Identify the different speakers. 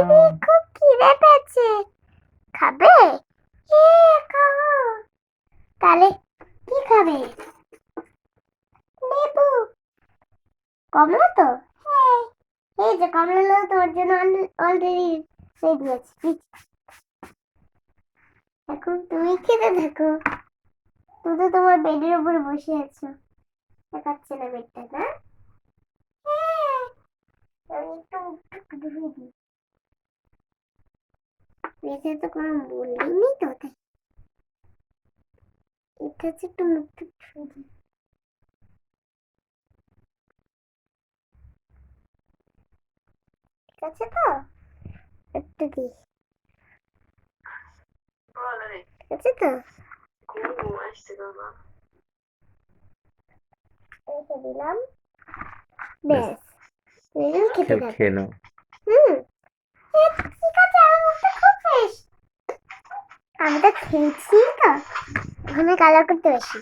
Speaker 1: দিদি খুব খিদে পেয়েছে, খাবে? খাবো। তাহলে কি খাবে? লেবু। কমলা তো? হ্যাঁ, এই যে কমলা তোমার জন্য অলরেডি রেডি আছে। এখন তুমি খেতে থাকো, তুমি তো তোমার বেডের উপরে বসে আছো, দেখাচ্ছে না বেডটা, না? হ্যাঁ, আমি একটু মুখটা ধুয়ে দিই। বেডে তো কোনো বললেই তো, তাই এটা হচ্ছে একটু মুখটা ধুয়ে দিই। ঠিক আছে তো? একটু দিই। ঠিক আছে তো? রেখে দিলাম। ব্যাস, তুমি খেতে থাকো।
Speaker 2: খেয়ে নাও।
Speaker 1: ঠিক আছে, আমার মুখটা খুব ফ্রেশ। আমি তো খেয়েছি তো, এখন কালার করতে আসি।